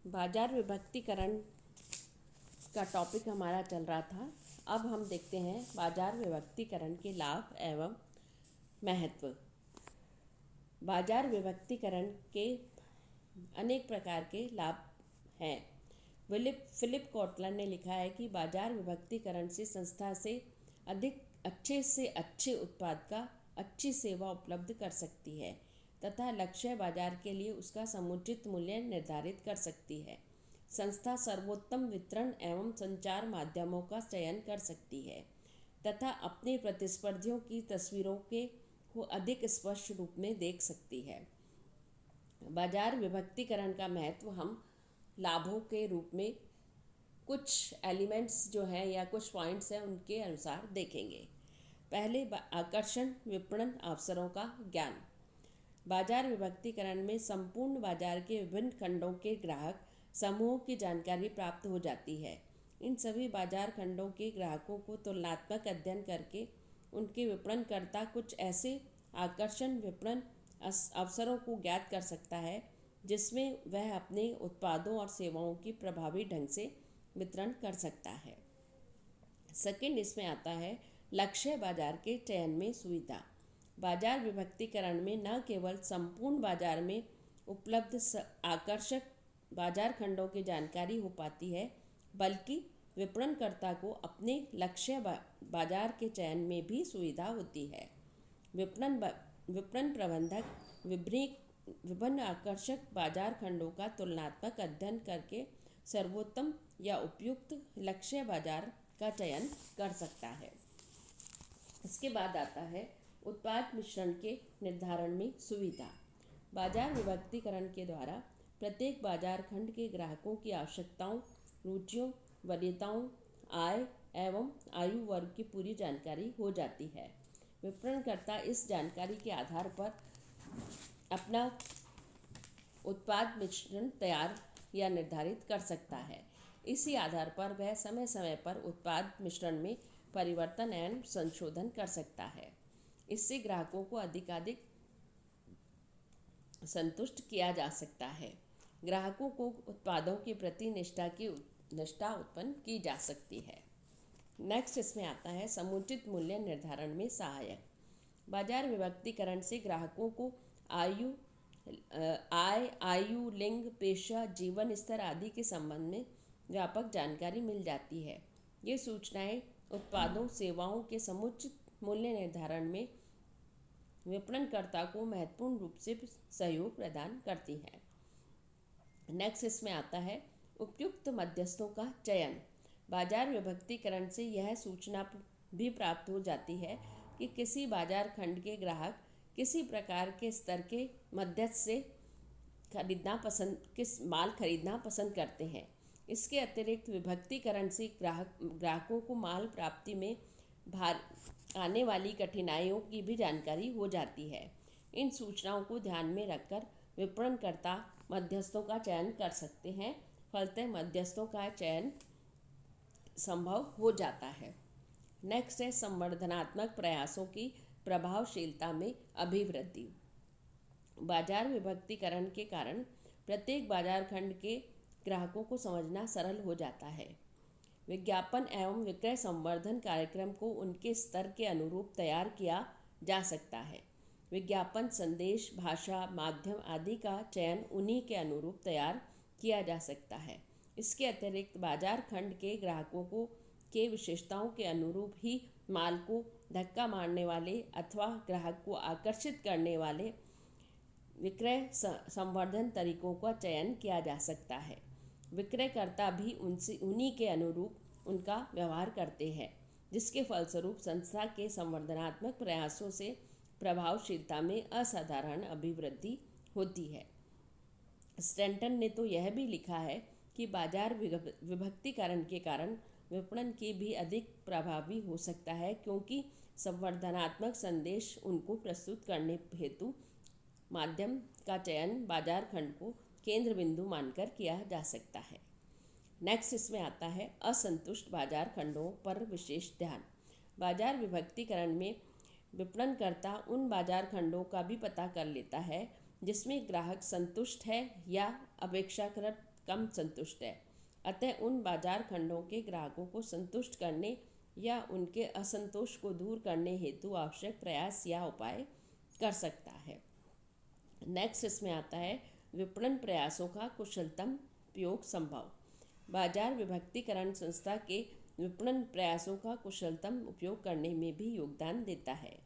बाजार विभक्तिकरण का टॉपिक हमारा चल रहा था। अब हम देखते हैं बाजार विभक्तिकरण के लाभ एवं महत्व। बाजार विभक्तिकरण के अनेक प्रकार के लाभ हैं। फिलिप कोटलर ने लिखा है कि बाजार विभक्तिकरण से संस्था से अधिक अच्छे से अच्छे उत्पाद का अच्छी सेवा उपलब्ध कर सकती है तथा लक्ष्य बाजार के लिए उसका समुचित मूल्य निर्धारित कर सकती है। संस्था सर्वोत्तम वितरण एवं संचार माध्यमों का चयन कर सकती है तथा अपने प्रतिस्पर्धियों की तस्वीरों को अधिक स्पष्ट रूप में देख सकती है। बाजार विभक्तिकरण का महत्व हम लाभों के रूप में कुछ एलिमेंट्स जो हैं या कुछ पॉइंट्स हैं उनके अनुसार देखेंगे। पहले आकर्षण विपणन अवसरों का ज्ञान। बाजार विभक्तिकरण में संपूर्ण बाजार के विभिन्न खंडों के ग्राहक समूहों की जानकारी प्राप्त हो जाती है। इन सभी बाजार खंडों के ग्राहकों को तुलनात्मक अध्ययन करके उनके विपणनकर्ता कुछ ऐसे आकर्षण विपणन अवसरों को ज्ञात कर सकता है जिसमें वह अपने उत्पादों और सेवाओं की प्रभावी ढंग से वितरण कर सकता है। सेकंड इसमें आता है लक्ष्य बाजार के चयन में सुविधा। बाजार विभक्तिकरण में न केवल संपूर्ण बाजार में उपलब्ध आकर्षक बाजार खंडों की जानकारी हो पाती है बल्कि विपणनकर्ता को अपने लक्ष्य बाजार के चयन में भी सुविधा होती है। विपणन प्रबंधक विभिन्न आकर्षक बाजार खंडों का तुलनात्मक अध्ययन करके सर्वोत्तम या उपयुक्त लक्ष्य बाजार का चयन कर सकता है। इसके बाद आता है उत्पाद मिश्रण के निर्धारण में सुविधा। बाजार विभक्तिकरण के द्वारा प्रत्येक बाजार खंड के ग्राहकों की आवश्यकताओं, रुचियों, वरीयताओं, आय एवं आयु वर्ग की पूरी जानकारी हो जाती है। विपणनकर्ता इस जानकारी के आधार पर अपना उत्पाद मिश्रण तैयार या निर्धारित कर सकता है। इसी आधार पर वह समय समय पर उत्पाद मिश्रण में परिवर्तन एवं संशोधन कर सकता है। इससे ग्राहकों को अधिकाधिक संतुष्ट किया जा सकता है। ग्राहकों को उत्पादों के प्रति निष्ठा उत्पन्न की जा सकती है। नेक्स्ट इसमें आता है समुचित मूल्य निर्धारण में सहायक। बाजार विभक्तिकरण से ग्राहकों को आय, आयु, लिंग, पेशा, जीवन स्तर आदि के संबंध में व्यापक जानकारी मिल जाती है। ये सूचनाएं उत्पादों सेवाओं के समुचित मूल्य निर्धारण में विपणनकर्ता को महत्वपूर्ण रूप से सहयोग प्रदान करती हैं। नेक्स्ट इसमें आता है उपयुक्त मध्यस्थों का चयन। बाजार विभक्तिकरण से यह सूचना भी प्राप्त हो जाती है कि किसी बाजार खंड के ग्राहक किसी प्रकार के स्तर के मध्यस्थ से माल खरीदना पसंद करते हैं। इसके अतिरिक्त विभक्तिकरण से ग्राहकों को माल प्राप्ति में आने वाली कठिनाइयों की भी जानकारी हो जाती है। इन सूचनाओं को ध्यान में रखकर विपणनकर्ता मध्यस्थों का चयन कर सकते हैं। फलतः मध्यस्थों का चयन संभव हो जाता है। नेक्स्ट है संवर्धनात्मक प्रयासों की प्रभावशीलता में अभिवृद्धि। बाजार विभक्तिकरण के कारण प्रत्येक बाजार खंड के ग्राहकों को समझना सरल हो जाता है। विज्ञापन एवं विक्रय संवर्धन कार्यक्रम को उनके स्तर के अनुरूप तैयार किया जा सकता है। विज्ञापन संदेश, भाषा, माध्यम आदि का चयन उन्हीं के अनुरूप तैयार किया जा सकता है। इसके अतिरिक्त बाजार खंड के ग्राहकों के विशेषताओं के अनुरूप ही माल को धक्का मारने वाले अथवा ग्राहक को आकर्षित करने वाले विक्रय संवर्धन तरीकों का चयन किया जा सकता है। विक्रयकर्ता भी उन्हीं के अनुरूप उनका व्यवहार करते हैं, जिसके फलस्वरूप संस्था के संवर्धनात्मक प्रयासों से प्रभावशीलता में असाधारण अभिवृद्धि होती है। स्टैंटन ने तो यह भी लिखा है कि बाजार विभक्तिकरण के कारण विपणन की भी अधिक प्रभावी हो सकता है, क्योंकि संवर्धनात्मक संदेश उनको प्रस्तुत करने हेतु माध्यम का चयन बाजार खंड को केंद्र बिंदु मानकर किया जा सकता है। नेक्स्ट इसमें आता है असंतुष्ट बाजार खंडों पर विशेष ध्यान। बाजार विभक्तिकरण में विपणनकर्ता उन बाजार खंडों का भी पता कर लेता है जिसमें ग्राहक संतुष्ट है या अपेक्षाकृत कम संतुष्ट है। अतः उन बाजार खंडों के ग्राहकों को संतुष्ट करने या उनके असंतोष को दूर करने हेतु आवश्यक प्रयास या उपाय कर सकता है। नेक्स्ट इसमें आता है विपणन प्रयासों का कुशलतम उपयोग संभव। बाजार विभक्तिकरण संस्था के विपणन प्रयासों का कुशलतम उपयोग करने में भी योगदान देता है।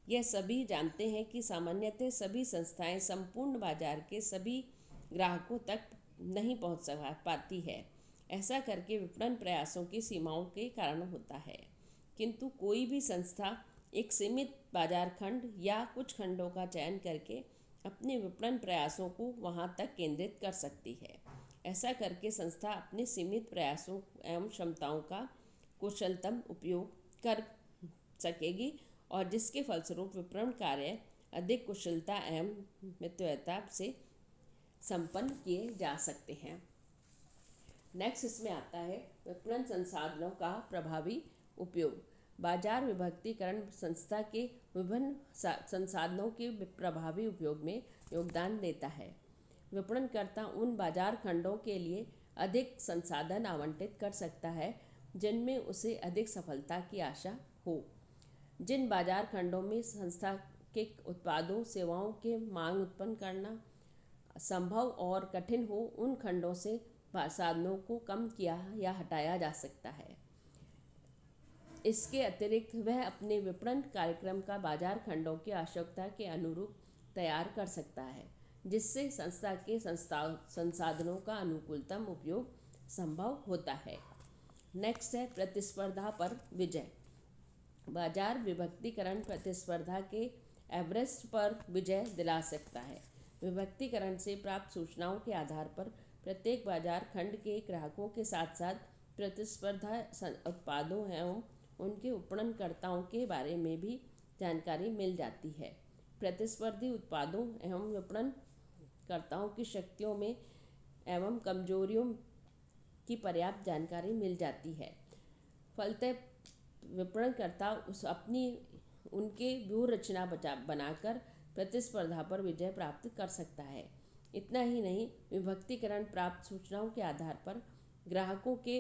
यह सभी जानते हैं कि सामान्यतः सभी संस्थाएं संपूर्ण बाजार के सभी ग्राहकों तक नहीं पहुंच पाती है। ऐसा करके विपणन प्रयासों की सीमाओं के कारण होता है। किंतु कोई भी संस्था एक सीमित बाजार खंड या कुछ खंडों का चयन करके अपने विपणन प्रयासों को वहां तक केंद्रित कर सकती है। ऐसा करके संस्था अपने सीमित प्रयासों एवं क्षमताओं का कुशलतम उपयोग कर सकेगी और जिसके फलस्वरूप विपणन कार्य अधिक कुशलता एवं मितव्ययता से संपन्न किए जा सकते हैं। नेक्स्ट इसमें आता है विपणन संसाधनों का प्रभावी उपयोग। बाजार विभक्तिकरण संस्था के विभिन्न संसाधनों के प्रभावी उपयोग में योगदान देता है। विपणनकर्ता उन बाजार खंडों के लिए अधिक संसाधन आवंटित कर सकता है जिनमें उसे अधिक सफलता की आशा हो। जिन बाजार खंडों में संस्था के उत्पादों सेवाओं के मांग उत्पन्न करना संभव और कठिन हो, उन खंडों से साधनों को कम किया या हटाया जा सकता है। इसके अतिरिक्त वह अपने विपणन कार्यक्रम का बाजार खंडों की आवश्यकता के अनुरूप तैयार कर सकता है, जिससे संस्था के संसाधनों का अनुकूलतम उपयोग संभव होता है। नेक्स्ट है प्रतिस्पर्धा पर विजय। बाजार विभक्तिकरण प्रतिस्पर्धा के एवरेस्ट पर विजय दिला सकता है। विभक्तिकरण से प्राप्त सूचनाओं के आधार पर प्रत्येक बाजार खंड के ग्राहकों के साथ साथ प्रतिस्पर्धा उत्पादों एवं उनके विपणनकर्ताओं के बारे में भी जानकारी मिल जाती है। प्रतिस्पर्धी उत्पादों एवं विपणनकर्ताओं की शक्तियों में एवं कमजोरियों की पर्याप्त जानकारी मिल जाती है। फलतः विपणनकर्ता उनके व्यूह रचना बनाकर प्रतिस्पर्धा पर विजय प्राप्त कर सकता है। इतना ही नहीं, विभक्तिकरण प्राप्त सूचनाओं के आधार पर ग्राहकों के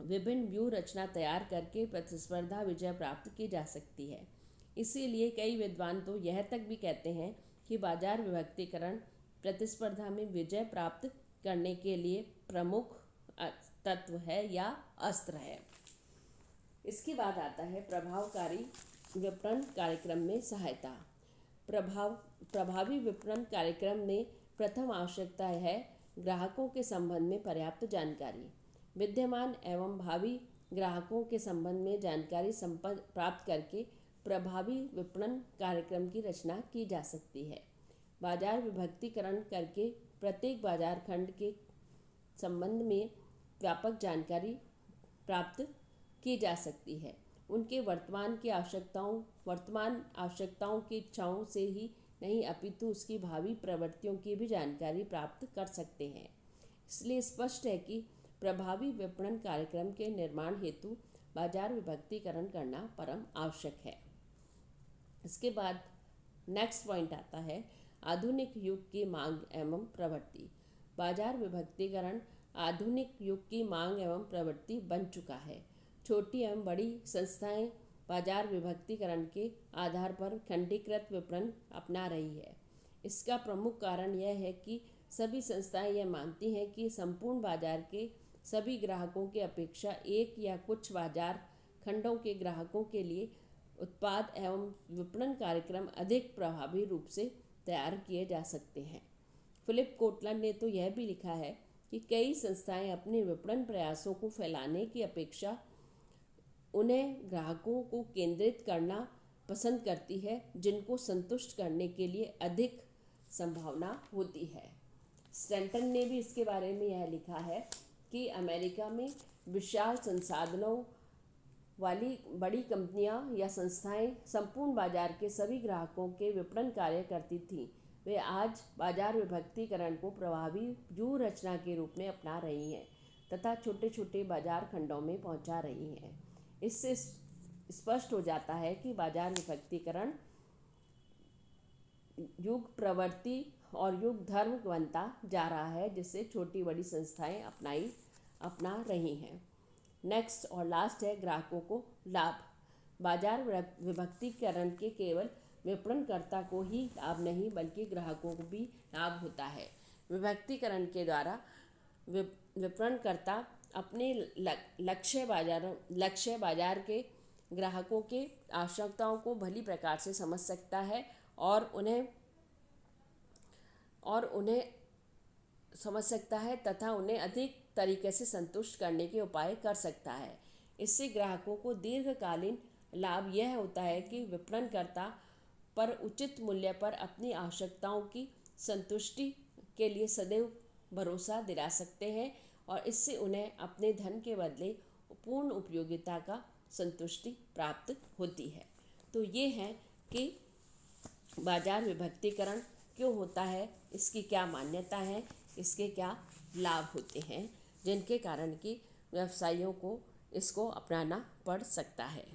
विभिन्न व्यूह रचना तैयार करके प्रतिस्पर्धा विजय प्राप्त की जा सकती है। इसीलिए कई विद्वान तो यह तक भी कहते हैं कि बाजार विभक्तिकरण प्रतिस्पर्धा में विजय प्राप्त करने के लिए प्रमुख तत्व है या अस्त्र है। इसके बाद आता है प्रभावकारी विपणन कार्यक्रम में सहायता। प्रभावी विपणन कार्यक्रम में प्रथम आवश्यकता है ग्राहकों के संबंध में पर्याप्त जानकारी। विद्यमान एवं भावी ग्राहकों के संबंध में जानकारी प्राप्त करके प्रभावी विपणन कार्यक्रम की रचना की जा सकती है। बाजार विभक्तिकरण करके प्रत्येक बाजार खंड के संबंध में व्यापक जानकारी प्राप्त की जा सकती है। उनके वर्तमान आवश्यकताओं की इच्छाओं से ही नहीं अपितु उसकी भावी प्रवृत्तियों की भी जानकारी प्राप्त कर सकते हैं। इसलिए स्पष्ट है कि प्रभावी विपणन कार्यक्रम के निर्माण हेतु बाजार विभक्तिकरण करना परम आवश्यक है। इसके बाद नेक्स्ट पॉइंट आता है आधुनिक युग की मांग एवं प्रवृत्ति। बाजार विभक्तिकरण आधुनिक युग की मांग एवं प्रवृत्ति बन चुका है। छोटी एवं बड़ी संस्थाएं बाजार विभक्तिकरण के आधार पर खंडीकृत विपणन अपना रही है। इसका प्रमुख कारण यह है कि सभी संस्थाएं यह मानती हैं कि संपूर्ण बाजार के सभी ग्राहकों के अपेक्षा एक या कुछ बाजार खंडों के ग्राहकों के लिए उत्पाद एवं विपणन कार्यक्रम अधिक प्रभावी रूप से तैयार किए जा सकते हैं। फिलिप कोटलर ने तो यह भी लिखा है कि कई संस्थाएं अपने विपणन प्रयासों को फैलाने की अपेक्षा उन्हें ग्राहकों को केंद्रित करना पसंद करती है जिनको संतुष्ट करने के लिए अधिक संभावना होती है। स्टैंटन ने भी इसके बारे में यह लिखा है कि अमेरिका में विशाल संसाधनों वाली बड़ी कंपनियां या संस्थाएं संपूर्ण बाजार के सभी ग्राहकों के विपणन कार्य करती थीं। वे आज बाजार विभक्तिकरण को प्रभावी व्यूह रचना के रूप में अपना रही हैं तथा छोटे छोटे बाजार खंडों में पहुंचा रही हैं। इससे स्पष्ट हो जाता है कि बाजार विभक्तिकरण युग प्रवृत्ति और युग धर्म बनता जा रहा है, जिससे छोटी बड़ी संस्थाएं अपना रही हैं। नेक्स्ट और लास्ट है ग्राहकों को लाभ। बाजार विभक्तीकरण के केवल विपणनकर्ता को ही लाभ नहीं बल्कि ग्राहकों को भी लाभ होता है। विभक्तीकरण के द्वारा विपणनकर्ता अपने लक्ष्य बाजार के ग्राहकों के आवश्यकताओं को भली प्रकार से समझ सकता है और उन्हें समझ सकता है तथा उन्हें अधिक तरीके से संतुष्ट करने के उपाय कर सकता है। इससे ग्राहकों को दीर्घकालीन लाभ यह होता है कि विपणनकर्ता पर उचित मूल्य पर अपनी आवश्यकताओं की संतुष्टि के लिए सदैव भरोसा दिला सकते हैं और इससे उन्हें अपने धन के बदले पूर्ण उपयोगिता का संतुष्टि प्राप्त होती है। तो ये है कि बाजार विभक्तीकरण क्यों होता है, इसकी क्या मान्यता है, इसके क्या लाभ होते हैं, जिनके कारण कि व्यवसायियों को इसको अपनाना पड़ सकता है।